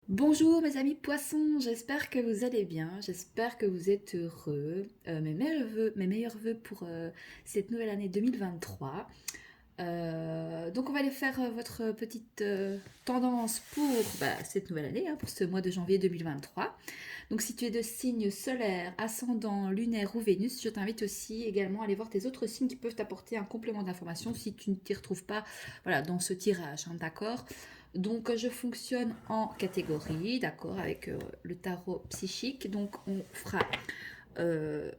Bonjour mes amis poissons, j'espère que vous allez bien, j'espère que vous êtes heureux. Mes meilleurs vœux pour cette nouvelle année 2023. Donc on va aller faire votre petite tendance pour cette nouvelle année, hein, pour ce mois de janvier 2023. Donc si tu es de signe solaire, ascendant, lunaire ou Vénus, je t'invite aussi également à aller voir tes autres signes qui peuvent t'apporter un complément d'information si tu ne t'y retrouves pas, voilà, dans ce tirage, hein, d'accord? Donc je fonctionne en catégorie, d'accord, avec le tarot psychique. Donc euh,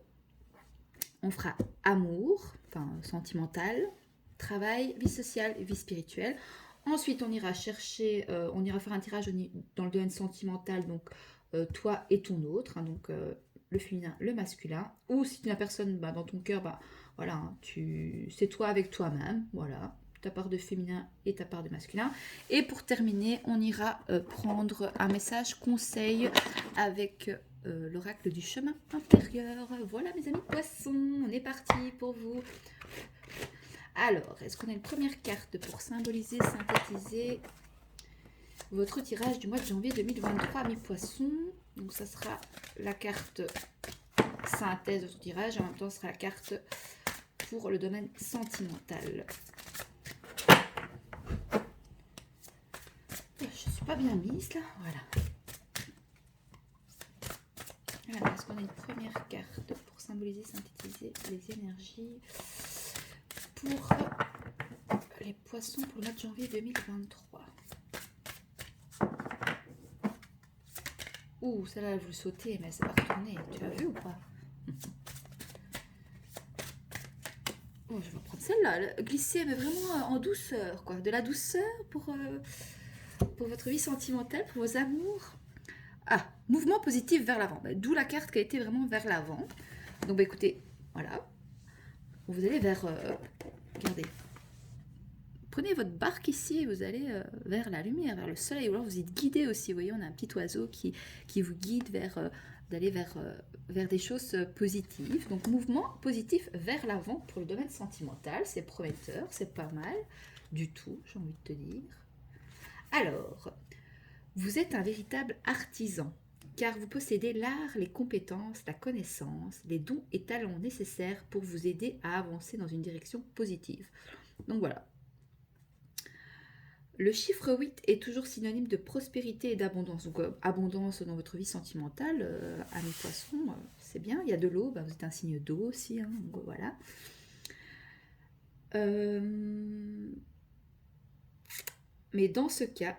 on fera amour, enfin sentimental, travail, vie sociale, vie spirituelle. Ensuite, on ira chercher, on ira faire un tirage dans le domaine sentimental, donc toi et ton autre, hein, donc le féminin, le masculin. Ou si tu n'as personne dans ton cœur, voilà, hein, c'est toi avec toi-même, voilà, ta part de féminin et ta part de masculin. Et pour terminer, on ira prendre un message conseil avec l'oracle du chemin intérieur. Voilà mes amis poissons, on est parti pour vous. Alors, est-ce qu'on a une première carte pour symboliser, synthétiser votre tirage du mois de janvier 2023, mes poissons? Donc ça sera la carte synthèse de votre tirage, et en même temps ce sera la carte pour le domaine sentimental. Je suis pas bien mise là, voilà. Alors, est-ce qu'on a une première carte pour symboliser, synthétiser les énergies pour les poissons pour le mois de janvier 2023? Ouh, celle-là, elle voulait sauter, mais elle s'est pas retournée. Tu as vu ou pas? Oh, je vais prendre celle-là. Glisser, mais vraiment en douceur, quoi. De la douceur pour votre vie sentimentale, pour vos amours. Ah, mouvement positif vers l'avant. D'où la carte qui a été vraiment vers l'avant. Donc, écoutez, voilà. Vous allez vers... regardez. Prenez votre barque ici et vous allez vers la lumière, vers le soleil. Ou alors vous êtes guidé aussi. Vous voyez, on a un petit oiseau qui vous guide d'aller vers des choses positives. Donc mouvement positif vers l'avant pour le domaine sentimental. C'est prometteur, c'est pas mal du tout, j'ai envie de te dire. Alors, vous êtes un véritable artisan, car vous possédez l'art, les compétences, la connaissance, les dons et talents nécessaires pour vous aider à avancer dans une direction positive. Donc voilà, le chiffre 8 est toujours synonyme de prospérité et d'abondance. Donc, abondance dans votre vie sentimentale, amis poissons, c'est bien. Il y a de l'eau, vous êtes un signe d'eau aussi, hein, donc voilà. Mais dans ce cas,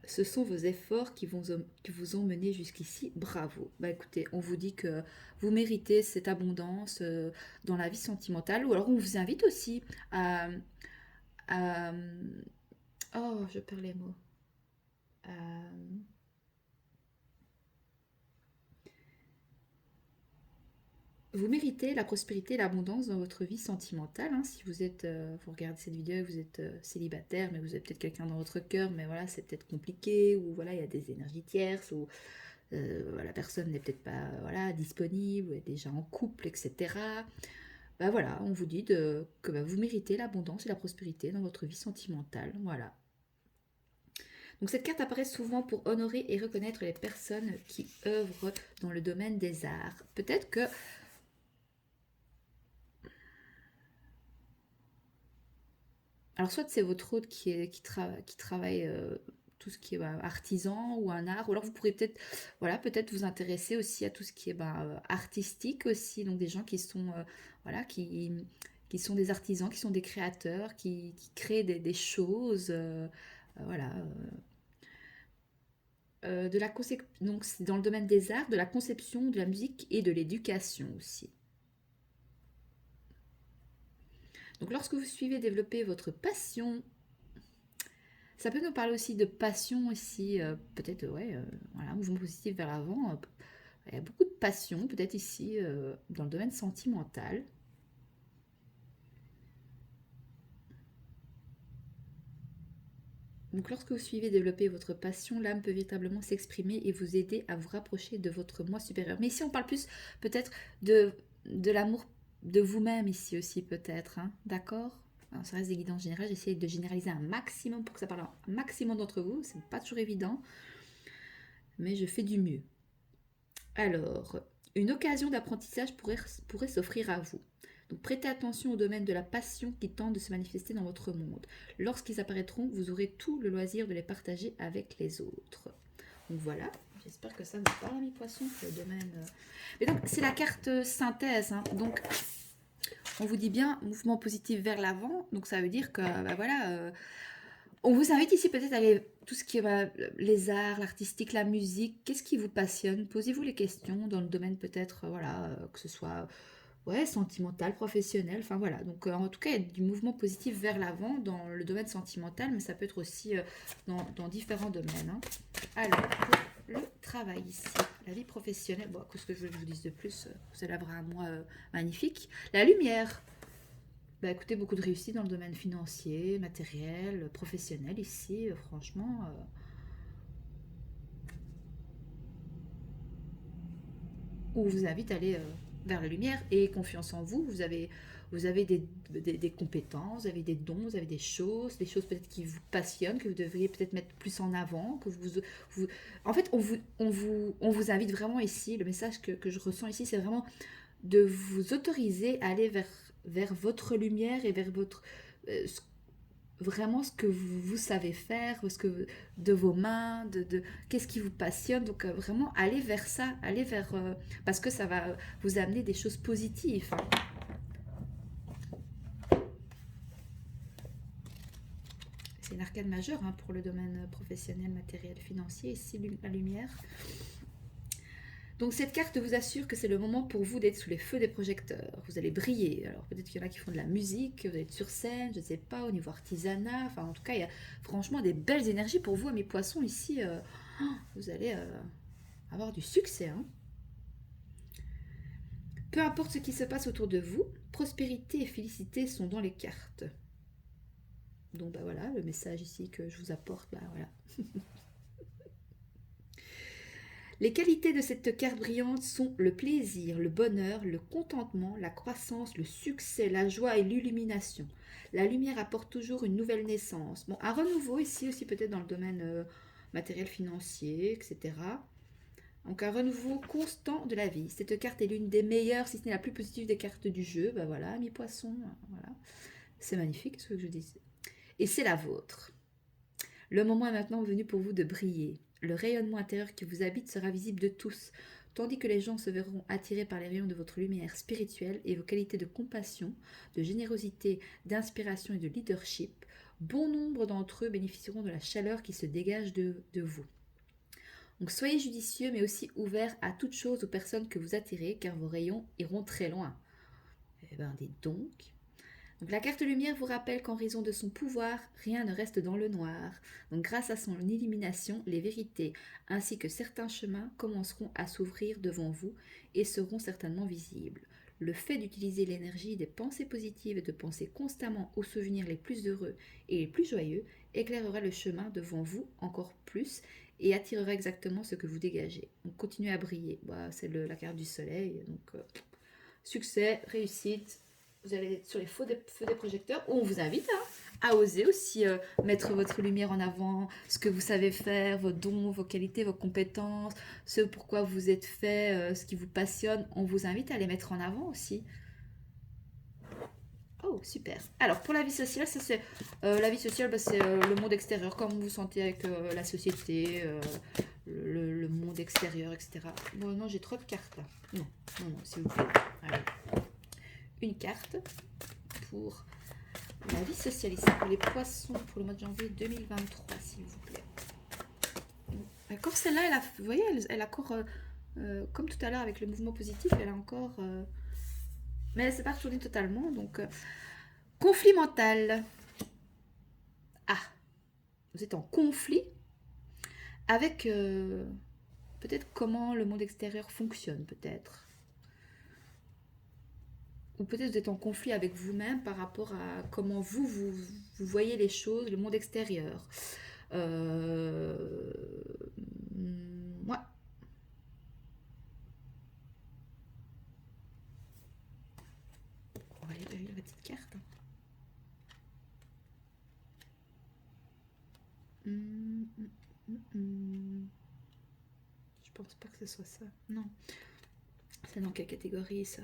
ce sont vos efforts qui vous ont mené jusqu'ici. Bravo. Écoutez, on vous dit que vous méritez cette abondance dans la vie sentimentale. Ou alors on vous invite aussi à oh, je perds les mots. À- Vous méritez la prospérité et l'abondance dans votre vie sentimentale, hein. Si vous êtes, vous regardez cette vidéo et vous êtes célibataire, mais vous avez peut-être quelqu'un dans votre cœur, mais voilà, c'est peut-être compliqué, ou voilà, il y a des énergies tierces, ou la personne n'est peut-être pas voilà, disponible, ou est déjà en couple, etc. Voilà, on vous dit que vous méritez l'abondance et la prospérité dans votre vie sentimentale, voilà. Donc cette carte apparaît souvent pour honorer et reconnaître les personnes qui œuvrent dans le domaine des arts. Peut-être que alors soit c'est votre hôte qui travaille tout ce qui est artisan ou un art, ou alors vous pourrez peut-être voilà, peut-être vous intéresser aussi à tout ce qui est artistique aussi, donc des gens qui sont voilà, qui sont des artisans, qui sont des créateurs, qui créent des choses, voilà. Donc c'est dans le domaine des arts, de la conception, de la musique et de l'éducation aussi. Donc lorsque vous suivez développer votre passion, ça peut nous parler aussi de passion ici, peut-être, ouais, voilà, mouvement positif vers l'avant. Il y a beaucoup de passion, peut-être ici, dans le domaine sentimental. Donc, lorsque vous suivez développer votre passion, l'âme peut véritablement s'exprimer et vous aider à vous rapprocher de votre moi supérieur. Mais ici, on parle plus, peut-être, de l'amour de vous-même, ici aussi, peut-être, hein, d'accord? Alors, ça reste des guidances générales. J'essaie de généraliser un maximum pour que ça parle à un maximum d'entre vous. C'est pas toujours évident. mais je fais du mieux. Alors, une occasion d'apprentissage pourrait s'offrir à vous. Donc prêtez attention au domaine de la passion qui tente de se manifester dans votre monde. Lorsqu'ils apparaîtront, vous aurez tout le loisir de les partager avec les autres. Donc voilà, j'espère que ça vous parle, mes poissons, le domaine. Mais donc c'est la carte synthèse, hein. Donc on vous dit bien mouvement positif vers l'avant. Donc ça veut dire que bah, voilà, on vous invite ici peut-être à aller tout ce qui est les arts, l'artistique, la musique. Qu'est-ce qui vous passionne? Posez-vous les questions dans le domaine peut-être, voilà, que ce soit ouais, sentimental, professionnel, enfin voilà. Donc en tout cas, il y a du mouvement positif vers l'avant dans le domaine sentimental, mais ça peut être aussi dans différents domaines, hein. Alors, pour le travail ici, la vie professionnelle, bon, qu'est-ce que je veux que je vous dise de plus? Vous allez avoir un mois magnifique. La lumière, bah, écoutez, beaucoup de réussite dans le domaine financier, matériel, professionnel ici, franchement. On vous invite à aller vers la lumière et confiance en vous. Vous avez des compétences, vous avez des dons, vous avez des choses peut-être qui vous passionnent, que vous devriez peut-être mettre plus en avant. En fait, on vous invite vraiment ici, le message que je ressens ici, c'est vraiment de vous autoriser à aller vers votre lumière et vers votre, ce vraiment ce que vous savez faire, de vos mains, qu'est-ce qui vous passionne. Donc vraiment, allez vers ça, allez vers... parce que ça va vous amener des choses positives, hein. C'est une arcane majeure, hein, pour le domaine professionnel, matériel, financier. Ici, la lumière. Donc cette carte vous assure que c'est le moment pour vous d'être sous les feux des projecteurs. Vous allez briller. Alors peut-être qu'il y en a qui font de la musique, vous allez être sur scène, je ne sais pas, au niveau artisanat. Enfin en tout cas, il y a franchement des belles énergies pour vous, mes poissons ici. Vous allez avoir du succès, hein. Peu importe ce qui se passe autour de vous, prospérité et félicité sont dans les cartes. Donc bah voilà, le message ici que je vous apporte, bah voilà. Les qualités de cette carte brillante sont le plaisir, le bonheur, le contentement, la croissance, le succès, la joie et l'illumination. La lumière apporte toujours une nouvelle naissance. Bon, un renouveau ici aussi peut-être dans le domaine matériel financier, etc. Donc un renouveau constant de la vie. Cette carte est l'une des meilleures, si ce n'est la plus positive des cartes du jeu. Ben voilà, mi-poisson, voilà. C'est magnifique ce que je dis. Et c'est la vôtre. Le moment est maintenant venu pour vous de briller. Le rayonnement intérieur qui vous habite sera visible de tous, tandis que les gens se verront attirés par les rayons de votre lumière spirituelle et vos qualités de compassion, de générosité, d'inspiration et de leadership. Bon nombre d'entre eux bénéficieront de la chaleur qui se dégage de vous. Donc soyez judicieux mais aussi ouverts à toute chose aux personnes que vous attirez car vos rayons iront très loin. Eh bien, dites donc. Donc la carte lumière vous rappelle qu'en raison de son pouvoir, rien ne reste dans le noir. Donc grâce à son élimination, les vérités ainsi que certains chemins commenceront à s'ouvrir devant vous et seront certainement visibles. Le fait d'utiliser l'énergie des pensées positives et de penser constamment aux souvenirs les plus heureux et les plus joyeux éclairera le chemin devant vous encore plus et attirera exactement ce que vous dégagez. Donc continuez à briller. Bah, c'est la carte du soleil. Donc succès, réussite. Vous allez être sur les feux des projecteurs. On vous invite à oser aussi mettre votre lumière en avant, ce que vous savez faire, vos dons, vos qualités, vos compétences, ce pourquoi vous êtes fait, ce qui vous passionne. On vous invite à les mettre en avant aussi. Oh, super. Alors, pour la vie sociale, ça c'est la vie sociale, bah, c'est le monde extérieur, comment vous vous sentez avec la société, le monde extérieur, etc. Bon, non, j'ai trop de cartes là. Non, non, non, s'il vous plaît. Allez. Une carte pour la vie sociale ici, pour les poissons, pour le mois de janvier 2023, s'il vous plaît. Encore celle-là, vous voyez, elle a encore, comme tout à l'heure avec le mouvement positif, elle a encore... mais elle ne s'est pas retournée totalement, donc... conflit mental. Ah, vous êtes en conflit avec peut-être comment le monde extérieur fonctionne, peut-être. Ou peut-être vous êtes en conflit avec vous-même par rapport à comment vous voyez les choses, le monde extérieur. Ouais. On va aller lire la petite carte. pense pas que ce soit ça. Non. C'est dans quelle catégorie ça?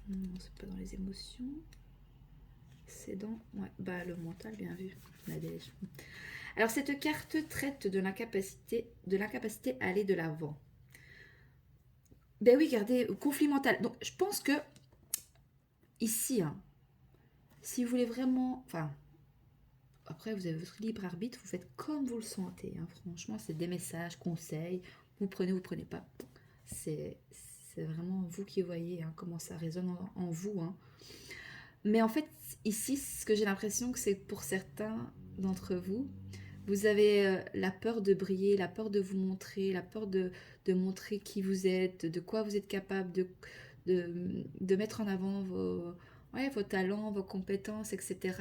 Non, c'est pas dans les émotions. C'est dans... Ouais, bah le mental, bien vu. Nadège. Alors cette carte traite de l'incapacité à aller de l'avant. Ben oui, regardez, conflit mental. Donc je pense que ici, hein, si vous voulez vraiment... Enfin, après vous avez votre libre arbitre, vous faites comme vous le sentez. Hein. Franchement, c'est des messages, conseils. Vous prenez pas. C'est vraiment vous qui voyez hein, comment ça résonne en vous. Hein. Mais en fait, ici, ce que j'ai l'impression que c'est pour certains d'entre vous, vous avez la peur de briller, la peur de vous montrer, la peur de montrer qui vous êtes, de quoi vous êtes capable, de mettre en avant vos talents, vos compétences, etc.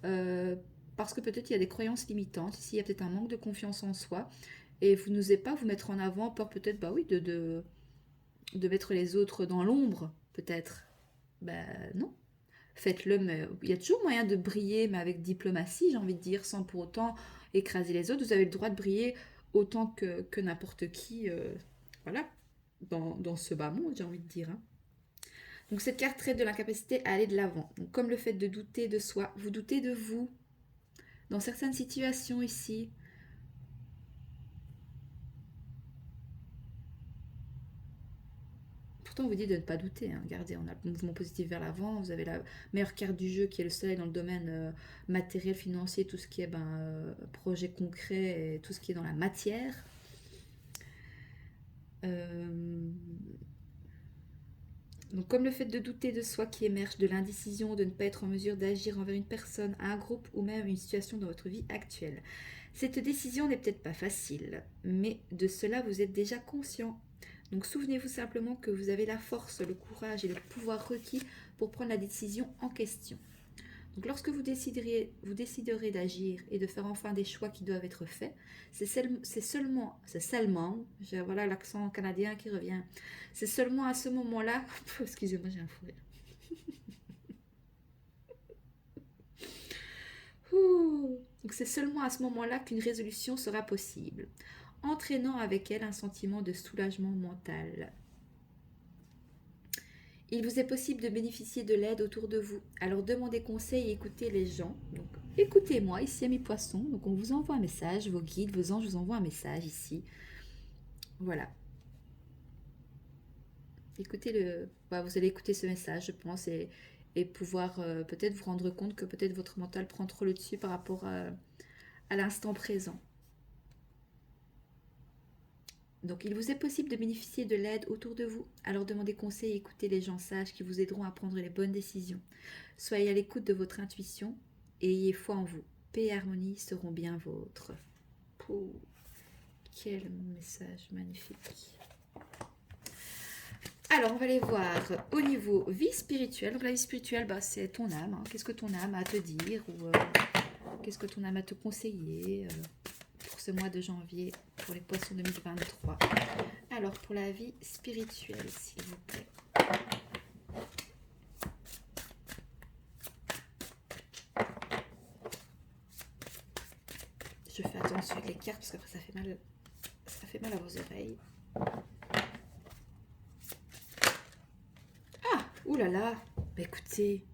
Euh, parce que peut-être il y a des croyances limitantes, ici il y a peut-être un manque de confiance en soi, et vous n'osez pas vous mettre en avant, peur peut-être, bah oui, de mettre les autres dans l'ombre, peut-être. Ben non, faites-le, mais il y a toujours moyen de briller, mais avec diplomatie, j'ai envie de dire, sans pour autant écraser les autres. Vous avez le droit de briller autant que n'importe qui, voilà, dans ce bas monde, j'ai envie de dire. Hein. Donc cette carte traite de l'incapacité à aller de l'avant. Donc comme le fait de douter de soi, vous doutez de vous. Dans certaines situations ici, pourtant, on vous dit de ne pas douter. Hein. Regardez, on a le mouvement positif vers l'avant. Vous avez la meilleure carte du jeu qui est le soleil dans le domaine matériel, financier, tout ce qui est projet concret et tout ce qui est dans la matière. Donc, comme le fait de douter de soi qui émerge de l'indécision, de ne pas être en mesure d'agir envers une personne, un groupe ou même une situation dans votre vie actuelle. Cette décision n'est peut-être pas facile, mais de cela vous êtes déjà conscient. Donc souvenez-vous simplement que vous avez la force, le courage et le pouvoir requis pour prendre la décision en question. Donc lorsque vous déciderez d'agir et de faire enfin des choix qui doivent être faits, c'est seulement, voilà l'accent canadien qui revient, c'est seulement à ce moment-là, excusez-moi j'ai un fou rire. Donc c'est seulement à ce moment-là qu'une résolution sera possible, entraînant avec elle un sentiment de soulagement mental. Il vous est possible de bénéficier de l'aide autour de vous. Alors demandez conseil et écoutez les gens. Donc écoutez-moi ici à mes poissons. Donc on vous envoie un message, vos guides, vos anges vous envoient un message ici. Voilà. Vous allez écouter ce message, je pense, et pouvoir peut-être vous rendre compte que peut-être votre mental prend trop le dessus par rapport à l'instant présent. Donc il vous est possible de bénéficier de l'aide autour de vous. Alors demandez conseil et écoutez les gens sages qui vous aideront à prendre les bonnes décisions. Soyez à l'écoute de votre intuition et ayez foi en vous. Paix et harmonie seront bien vôtres. Pouh, quel message magnifique. Alors on va aller voir au niveau vie spirituelle. Donc la vie spirituelle, c'est ton âme. Hein. Qu'est-ce que ton âme a à te dire ou qu'est-ce que ton âme a à te conseiller pour ce mois de janvier pour les poissons 2023. Alors pour la vie spirituelle, s'il vous plaît. Je fais attention avec les cartes parce qu'après ça fait mal à vos oreilles. Ah, oulala, écoutez,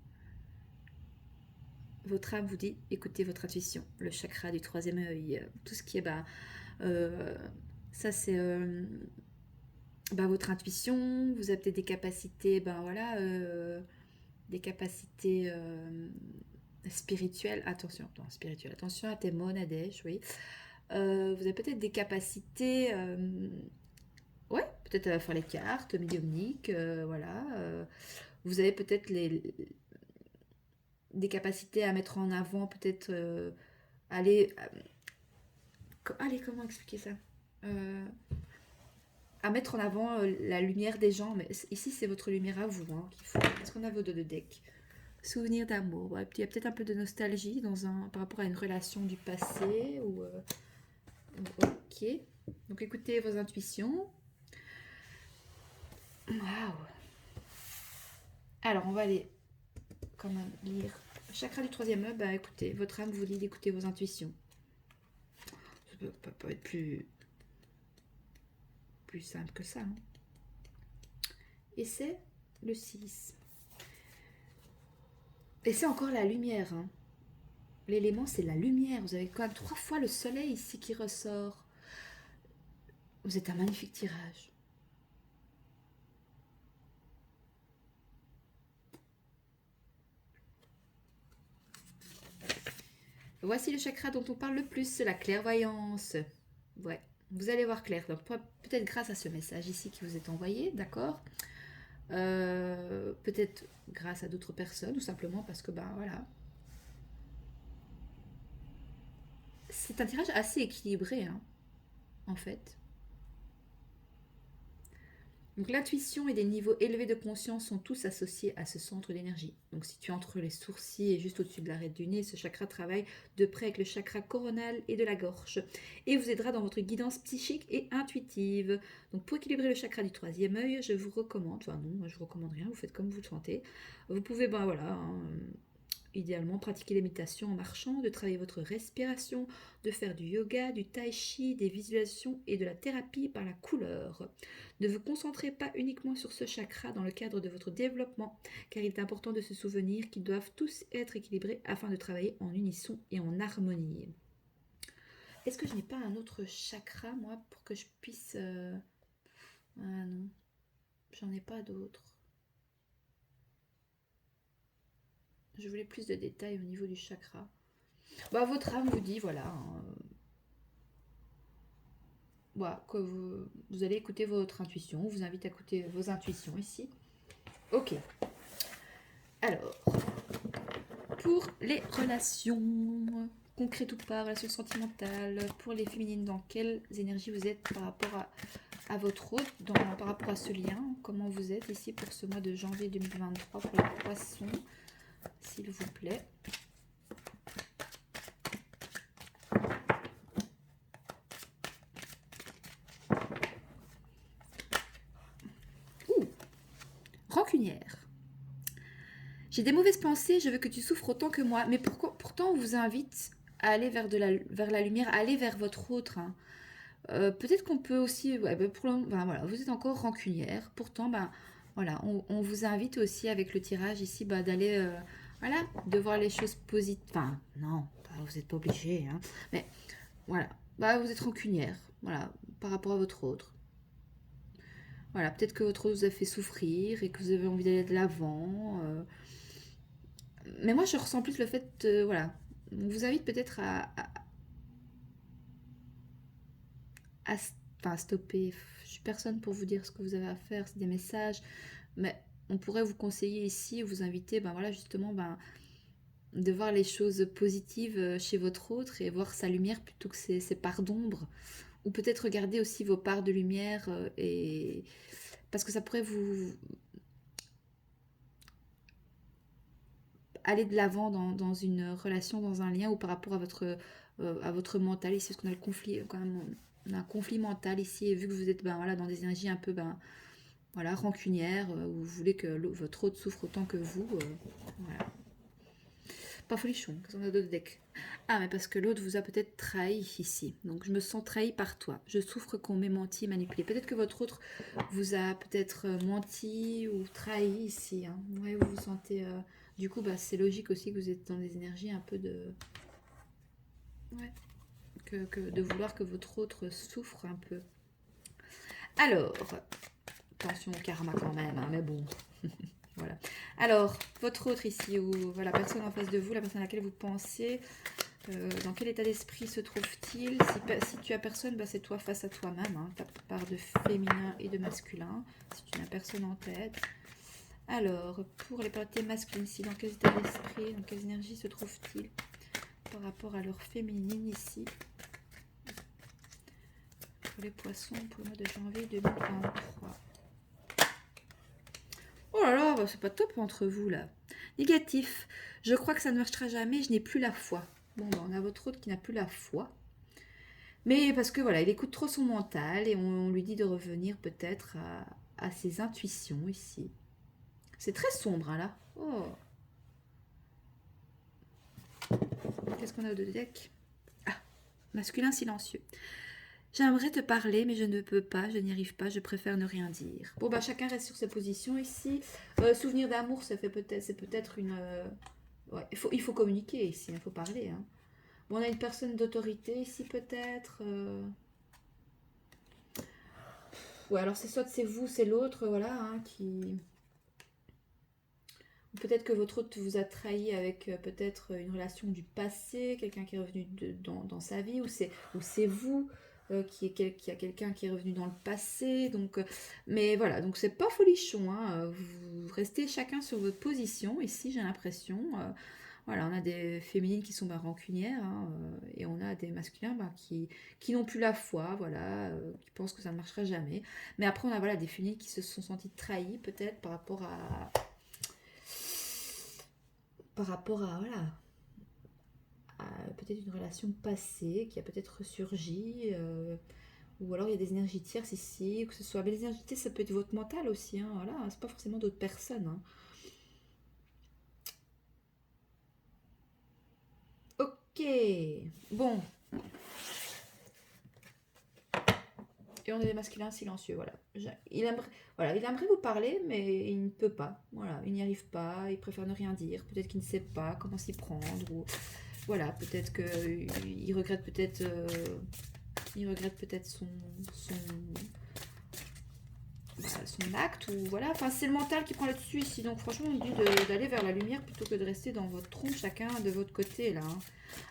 votre âme vous dit, écoutez votre intuition, le chakra du troisième œil, tout ce qui est, ça c'est votre intuition, vous avez peut-être des capacités, des capacités spirituelles, attention à tes monadèches, oui. Vous avez peut-être des capacités, peut-être à faire les cartes médiumniques, vous avez peut-être des capacités à mettre en avant, peut-être allez, comment expliquer ça à mettre en avant la lumière des gens, mais ici c'est votre lumière à vous hein, qu'il faut. Est-ce qu'on a vos deux de deck? Souvenir d'amour, ouais. Il y a peut-être un peu de nostalgie par rapport à une relation du passé ou ok. Donc écoutez vos intuitions. Waouh. Alors on va aller quand même lire chakra du troisième œil. Écoutez, votre âme vous dit d'écouter vos intuitions. Ça peut pas être plus plus simple que ça. Hein. Et c'est le 6. Et c'est encore la lumière. Hein. L'élément, c'est la lumière. Vous avez quand même 3 fois le soleil ici qui ressort. Vous êtes un magnifique tirage. Voici le chakra dont on parle le plus, c'est la clairvoyance. Ouais, vous allez voir clair. Peut-être grâce à ce message ici qui vous est envoyé, d'accord. Peut-être grâce à d'autres personnes, ou simplement parce que, ben voilà. C'est un tirage assez équilibré, hein, en fait. Donc l'intuition et des niveaux élevés de conscience sont tous associés à ce centre d'énergie. Donc si tu es entre les sourcils et juste au-dessus de l'arête du nez, ce chakra travaille de près avec le chakra coronal et de la gorge et vous aidera dans votre guidance psychique et intuitive. Donc pour équilibrer le chakra du 3e œil, je vous recommande, enfin non, moi je vous recommande rien, vous faites comme vous le sentez. Vous pouvez, ben voilà, hein, idéalement pratiquer les méditations en marchant, de travailler votre respiration, de faire du yoga, du tai chi, des visualisations et de la thérapie par la couleur. Ne vous concentrez pas uniquement sur ce chakra dans le cadre de votre développement, car il est important de se souvenir qu'ils doivent tous être équilibrés afin de travailler en unisson et en harmonie. Est-ce que je n'ai pas un autre chakra, moi, pour que je puisse... Ah non, j'en ai pas d'autres. Je voulais plus de détails au niveau du chakra. Bah, votre âme vous dit, voilà, hein, voilà, que vous allez écouter votre intuition. On vous invite à écouter vos intuitions ici. Ok. Alors, pour les relations, concrètes ou pas, relations sentimentales, pour les féminines, dans quelles énergies vous êtes par rapport à votre hôte, par rapport à ce lien, comment vous êtes ici pour ce mois de janvier 2023 pour les poissons, s'il vous plaît. Rancunière. J'ai des mauvaises pensées, je veux que tu souffres autant que moi. Mais pourtant, on vous invite à aller vers la lumière, à aller vers votre autre. Hein. Peut-être qu'on peut aussi... Ouais, voilà, vous êtes encore rancunière. Pourtant, voilà, on vous invite aussi avec le tirage ici d'aller... voilà, de voir les choses positives. Enfin, non, vous n'êtes pas obligé. Hein, mais voilà, vous êtes rancunière. Voilà, par rapport à votre autre. Voilà, peut-être que votre autre vous a fait souffrir et que vous avez envie d'aller de l'avant. Mais moi, je ressens plus le fait, voilà, on vous invite peut-être à stopper. Je suis personne pour vous dire ce que vous avez à faire, c'est des messages, mais on pourrait vous conseiller ici, vous inviter, voilà, justement, de voir les choses positives chez votre autre et voir sa lumière plutôt que ses parts d'ombre. Ou peut-être regarder aussi vos parts de lumière et parce que ça pourrait vous aller de l'avant dans une relation, dans un lien ou par rapport à votre mental. Ici, parce qu'on a le conflit, quand même, on a un conflit mental ici. Et vu que vous êtes voilà, dans des énergies un peu voilà, rancunières, où vous voulez que votre autre souffre autant que vous, voilà. Pas folichon, qu'est-ce qu'on a d'autres decks? Ah, mais parce que l'autre vous a peut-être trahi ici. Donc, je me sens trahi par toi. Je souffre qu'on m'ait menti et manipulé. Peut-être que votre autre vous a peut-être menti ou trahi ici. Hein. Ouais, vous vous sentez... Du coup, c'est logique aussi que vous êtes dans des énergies un peu de... Ouais. De vouloir que votre autre souffre un peu. Alors, attention au karma quand même, hein, mais bon... Voilà. Alors, votre autre ici, ou la personne en face de vous, la personne à laquelle vous pensez, dans quel état d'esprit se trouve-t-il? Si tu as personne, c'est toi face à toi-même, hein, ta part de féminin et de masculin, si tu n'as personne en tête. Alors, pour les parties masculines ici, dans quel état d'esprit, dans quelles énergies se trouve-t-il par rapport à leur féminine ici? Pour les poissons, pour le mois de janvier 2023. Oh là là, c'est pas top entre vous là. Négatif. Je crois que ça ne marchera jamais, je n'ai plus la foi. Bon, on a votre autre qui n'a plus la foi. Mais parce que voilà, il écoute trop son mental et on lui dit de revenir peut-être à ses intuitions ici. C'est très sombre hein, là. Oh. Qu'est-ce qu'on a de deck? Ah, masculin silencieux. J'aimerais te parler, mais je ne peux pas, je n'y arrive pas, je préfère ne rien dire. Bon, bah, chacun reste sur sa position ici. Souvenir d'amour, ça fait peut-être, c'est peut-être une... ouais, il faut communiquer ici, il faut parler. Hein. Bon, on a une personne d'autorité ici, peut-être. Ouais, alors c'est vous, c'est l'autre, voilà, hein, qui... Peut-être que votre hôte vous a trahi avec peut-être une relation du passé, quelqu'un qui est revenu dans sa vie, ou c'est vous qui a quelqu'un qui est revenu dans le passé. Donc, mais voilà, donc c'est pas folichon. Hein, vous restez chacun sur votre position. Ici, j'ai l'impression. Voilà, on a des féminines qui sont rancunières hein, et on a des masculins qui n'ont plus la foi, voilà, qui pensent que ça ne marchera jamais. Mais après, on a voilà, des féminines qui se sont senties trahies peut-être par rapport à voilà, à peut-être une relation passée qui a peut-être ressurgi, ou alors il y a des énergies tierces ici, que ce soit. Mais les énergies tierces, ça peut être votre mental aussi, hein, voilà, c'est pas forcément d'autres personnes. Hein. Ok, bon, et on est des masculins silencieux, voilà. Il aimerait vous parler, mais il ne peut pas, voilà, il n'y arrive pas, il préfère ne rien dire, peut-être qu'il ne sait pas comment s'y prendre, ou voilà, peut-être qu'il regrette peut-être. Il regrette peut-être son, son acte, ou voilà, enfin c'est le mental qui prend le dessus ici, donc franchement on dit d'aller vers la lumière plutôt que de rester dans votre tronc chacun de votre côté là. Hein.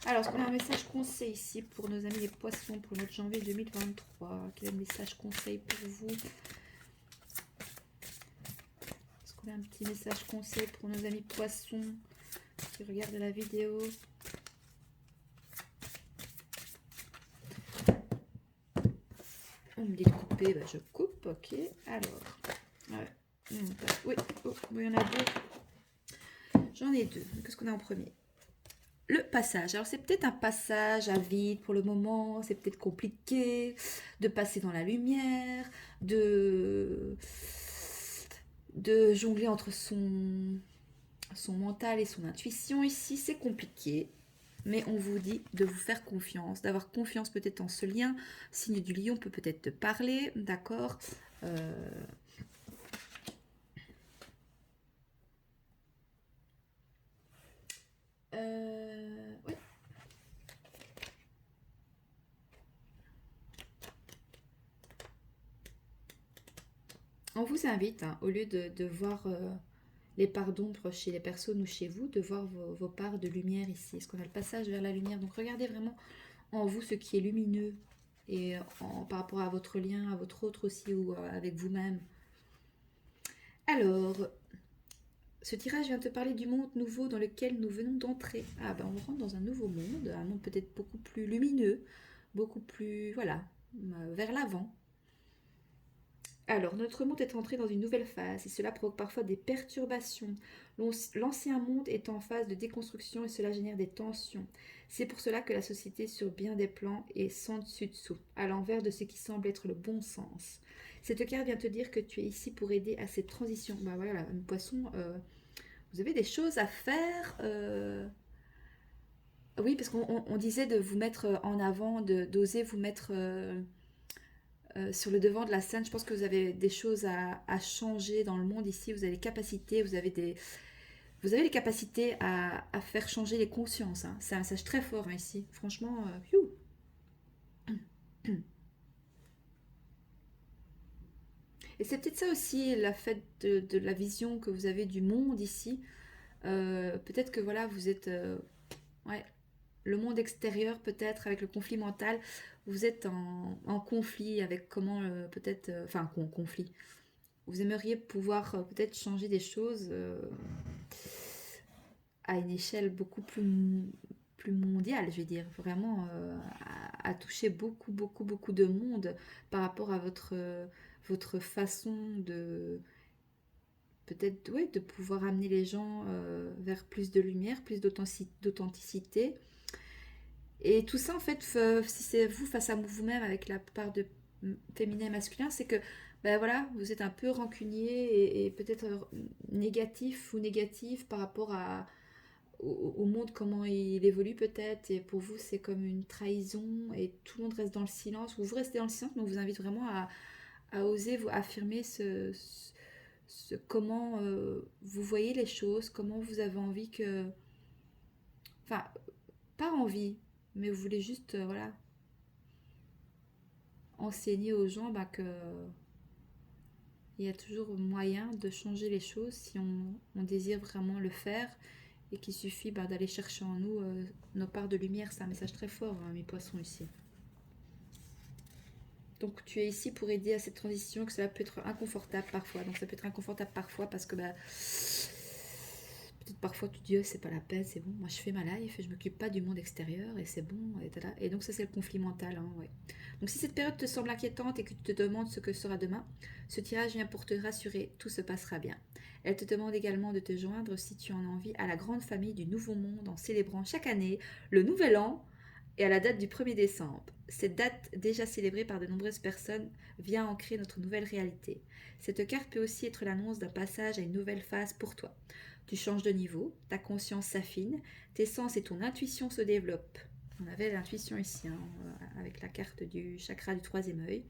Alors, est-ce qu'on a un message conseil ici pour nos amis les poissons pour le mois de janvier 2023? Quel est le message conseil pour vous? Est-ce qu'on a un petit message conseil pour nos amis poissons qui regardent la vidéo? On me dit de couper, bah je coupe, ok. Alors, ouais. Oui, oh, il y en a deux. J'en ai deux. Qu'est-ce qu'on a en premier? Le passage. Alors c'est peut-être un passage à vide pour le moment, c'est peut-être compliqué de passer dans la lumière, de jongler entre son mental et son intuition ici, c'est compliqué. Mais on vous dit de vous faire confiance, d'avoir confiance peut-être en ce lien. Signe du lion peut peut-être te parler, d'accord. Oui. On vous invite, hein, au lieu de voir les parts d'ombre chez les personnes ou chez vous, de voir vos parts de lumière ici. Est-ce qu'on a le passage vers la lumière? Donc regardez vraiment en vous ce qui est lumineux et par rapport à votre lien, à votre autre aussi ou avec vous-même. Alors, ce tirage vient te parler du monde nouveau dans lequel nous venons d'entrer. Ah ben on rentre dans un nouveau monde, un monde peut-être beaucoup plus lumineux, beaucoup plus, voilà, vers l'avant. Alors, notre monde est entré dans une nouvelle phase et cela provoque parfois des perturbations. L'ancien monde est en phase de déconstruction et cela génère des tensions. C'est pour cela que la société, sur bien des plans, est sans dessus-dessous, à l'envers de ce qui semble être le bon sens. Cette carte vient te dire que tu es ici pour aider à cette transition. Bah voilà, un poisson, vous avez des choses à faire. Oui, parce qu'on disait de vous mettre en avant, d'oser vous mettre sur le devant de la scène. Je pense que vous avez des choses à changer dans le monde ici. Vous avez les capacités, vous avez les capacités à faire changer les consciences. Hein. C'est un message très fort hein, ici. Franchement, et c'est peut-être ça aussi, la fait de la vision que vous avez du monde ici. Peut-être que voilà, vous êtes ouais, le monde extérieur, peut-être avec le conflit mental, vous êtes en conflit avec comment peut-être, enfin, conflit. Vous aimeriez pouvoir peut-être changer des choses à une échelle beaucoup plus mondiale, je vais dire, vraiment à toucher beaucoup, beaucoup, beaucoup de monde par rapport à votre façon de peut-être ouais, de pouvoir amener les gens vers plus de lumière, plus d'authenticité. Et tout ça, en fait, si c'est vous face à vous-même avec la part de féminin et masculin, c'est que ben voilà, vous êtes un peu rancunier et peut-être négatif ou négative par rapport au monde, comment il évolue peut-être, et pour vous c'est comme une trahison et tout le monde reste dans le silence, ou vous restez dans le silence, mais on vous invite vraiment à oser vous affirmer comment vous voyez les choses, comment vous avez envie que... Enfin, pas envie, mais vous voulez juste voilà, enseigner aux gens bah, que il y a toujours moyen de changer les choses si on désire vraiment le faire et qu'il suffit bah, d'aller chercher en nous nos parts de lumière. C'est un message très fort, hein, mes poissons ici. Donc tu es ici pour aider à cette transition, que cela peut être inconfortable parfois. Donc ça peut être inconfortable parfois parce que bah, peut-être parfois tu dis oh, c'est pas la peine, c'est bon, moi je fais ma life et je m'occupe pas du monde extérieur et c'est bon. Et donc ça c'est le conflit mental. Hein, ouais. Donc si cette période te semble inquiétante et que tu te demandes ce que sera demain, ce tirage vient pour te rassurer, tout se passera bien. Elle te demande également de te joindre si tu en as envie à la grande famille du Nouveau Monde en célébrant chaque année le Nouvel An et à la date du 1er décembre. Cette date, déjà célébrée par de nombreuses personnes, vient ancrer notre nouvelle réalité. Cette carte peut aussi être l'annonce d'un passage à une nouvelle phase pour toi. Tu changes de niveau, ta conscience s'affine, tes sens et ton intuition se développent. On avait l'intuition ici, hein, avec la carte du chakra du troisième œil.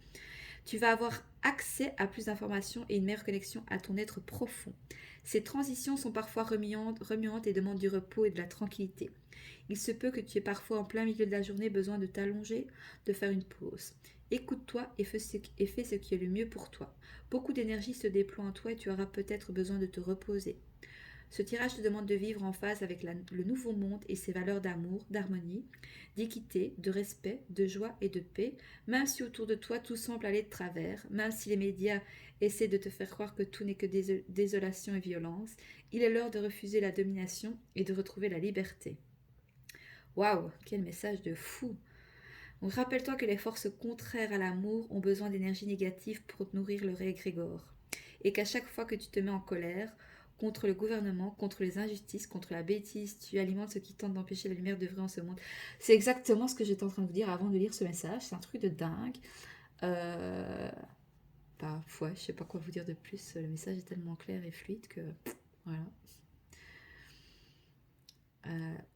Tu vas avoir accès à plus d'informations et une meilleure connexion à ton être profond. Ces transitions sont parfois remuantes et demandent du repos et de la tranquillité. Il se peut que tu aies parfois en plein milieu de la journée besoin de t'allonger, de faire une pause. Écoute-toi et fais ce qui est le mieux pour toi. Beaucoup d'énergie se déploie en toi et tu auras peut-être besoin de te reposer. Ce tirage te demande de vivre en phase avec le nouveau monde et ses valeurs d'amour, d'harmonie, d'équité, de respect, de joie et de paix, même si autour de toi tout semble aller de travers, même si les médias essaient de te faire croire que tout n'est que désolation et violence, il est l'heure de refuser la domination et de retrouver la liberté. Waouh, quel message de fou! Donc rappelle-toi que les forces contraires à l'amour ont besoin d'énergie négative pour nourrir le régrégore. Et qu'à chaque fois que tu te mets en colère contre le gouvernement, contre les injustices, contre la bêtise, tu alimentes ce qui tente d'empêcher la lumière d'œuvrer en ce monde. C'est exactement ce que j'étais en train de vous dire avant de lire ce message. C'est un truc de dingue. Bah, ouais, je sais pas quoi vous dire de plus. Le message est tellement clair et fluide que... Voilà.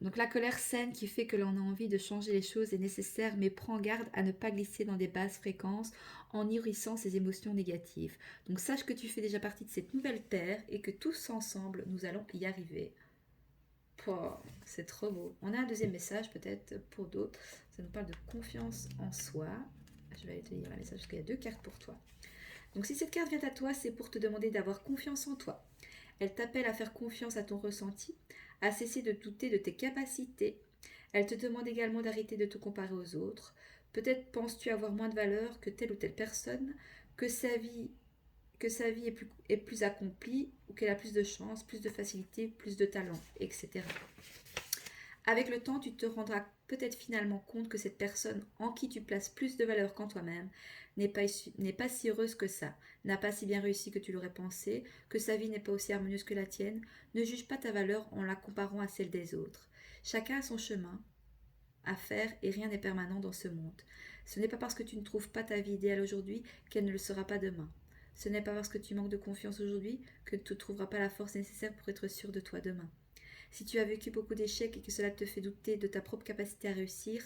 Donc la colère saine qui fait que l'on a envie de changer les choses est nécessaire, mais prends garde à ne pas glisser dans des basses fréquences en nourrissant ces émotions négatives. Donc sache que tu fais déjà partie de cette nouvelle terre et que tous ensemble, nous allons y arriver. Pouah, c'est trop beau. On a un deuxième message peut-être pour d'autres. Ça nous parle de confiance en soi. Je vais aller te lire le message parce qu'il y a 2 cartes pour toi. Donc si cette carte vient à toi, c'est pour te demander d'avoir confiance en toi. Elle t'appelle à faire confiance à ton ressenti, à cesser de douter de tes capacités. Elle te demande également d'arrêter de te comparer aux autres. Peut-être penses-tu avoir moins de valeur que telle ou telle personne, que sa vie est plus accomplie, ou qu'elle a plus de chance, plus de facilité, plus de talent, etc. Avec le temps, tu te rendras peut-être finalement compte que cette personne en qui tu places plus de valeur qu'en toi-même n'est pas si heureuse que ça, n'a pas si bien réussi que tu l'aurais pensé, que sa vie n'est pas aussi harmonieuse que la tienne. Ne juge pas ta valeur en la comparant à celle des autres. Chacun a son chemin à faire et rien n'est permanent dans ce monde. Ce n'est pas parce que tu ne trouves pas ta vie idéale aujourd'hui qu'elle ne le sera pas demain. Ce n'est pas parce que tu manques de confiance aujourd'hui que tu ne trouveras pas la force nécessaire pour être sûr de toi demain. Si tu as vécu beaucoup d'échecs et que cela te fait douter de ta propre capacité à réussir,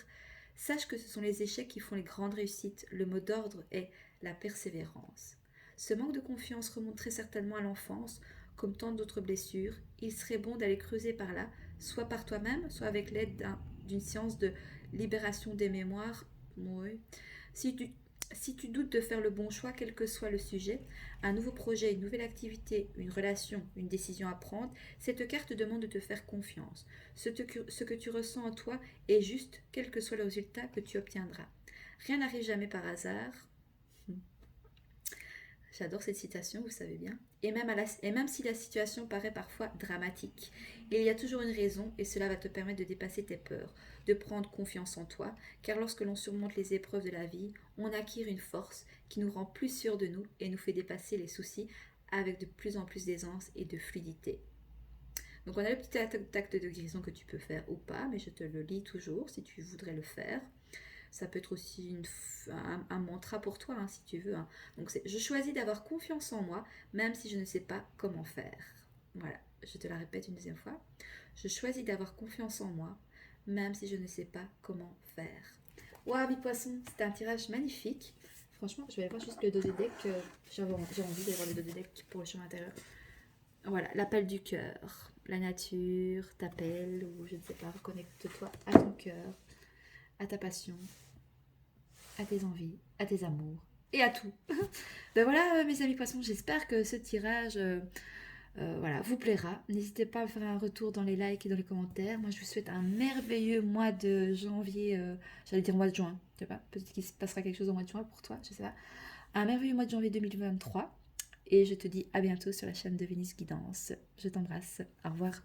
sache que ce sont les échecs qui font les grandes réussites. Le mot d'ordre est la persévérance. Ce manque de confiance remonte très certainement à l'enfance, comme tant d'autres blessures. Il serait bon d'aller creuser par là, soit par toi-même, soit avec l'aide d'une séance de libération des mémoires. Oui. Si tu, si tu doutes de faire le bon choix, quel que soit le sujet, un nouveau projet, une nouvelle activité, une relation, une décision à prendre, cette carte demande de te faire confiance. Ce que tu ressens en toi est juste, quel que soit le résultat que tu obtiendras. Rien n'arrive jamais par hasard. J'adore cette citation, vous savez bien. Et même si la situation paraît parfois dramatique, il y a toujours une raison et cela va te permettre de dépasser tes peurs, de prendre confiance en toi, car lorsque l'on surmonte les épreuves de la vie, on acquiert une force qui nous rend plus sûrs de nous et nous fait dépasser les soucis avec de plus en plus d'aisance et de fluidité. Donc on a le petit acte de guérison que tu peux faire ou pas, mais je te le lis toujours si tu voudrais le faire. Ça peut être aussi un mantra pour toi, hein, si tu veux. Hein. Donc, je choisis d'avoir confiance en moi, même si je ne sais pas comment faire. Voilà, je te la répète une deuxième fois. Je choisis d'avoir confiance en moi, même si je ne sais pas comment faire. Waouh, mes poissons, c'était un tirage magnifique. Franchement, je vais aller voir juste le dos des decks. J'ai envie d'aller voir le dos des decks pour le chemin intérieur. Voilà, l'appel du cœur. La nature t'appelle, ou je ne sais pas, reconnecte-toi à ton cœur, à ta passion, à tes envies, à tes amours et à tout. Ben voilà, mes amis poissons, j'espère que ce tirage voilà, vous plaira. N'hésitez pas à faire un retour dans les likes et dans les commentaires. Moi, je vous souhaite un merveilleux mois de janvier. J'allais dire mois de juin. Je sais pas, peut-être qu'il se passera quelque chose au mois de juin pour toi, je sais pas. Un merveilleux mois de janvier 2023. Et je te dis à bientôt sur la chaîne de Vénus Guidance. Je t'embrasse. Au revoir.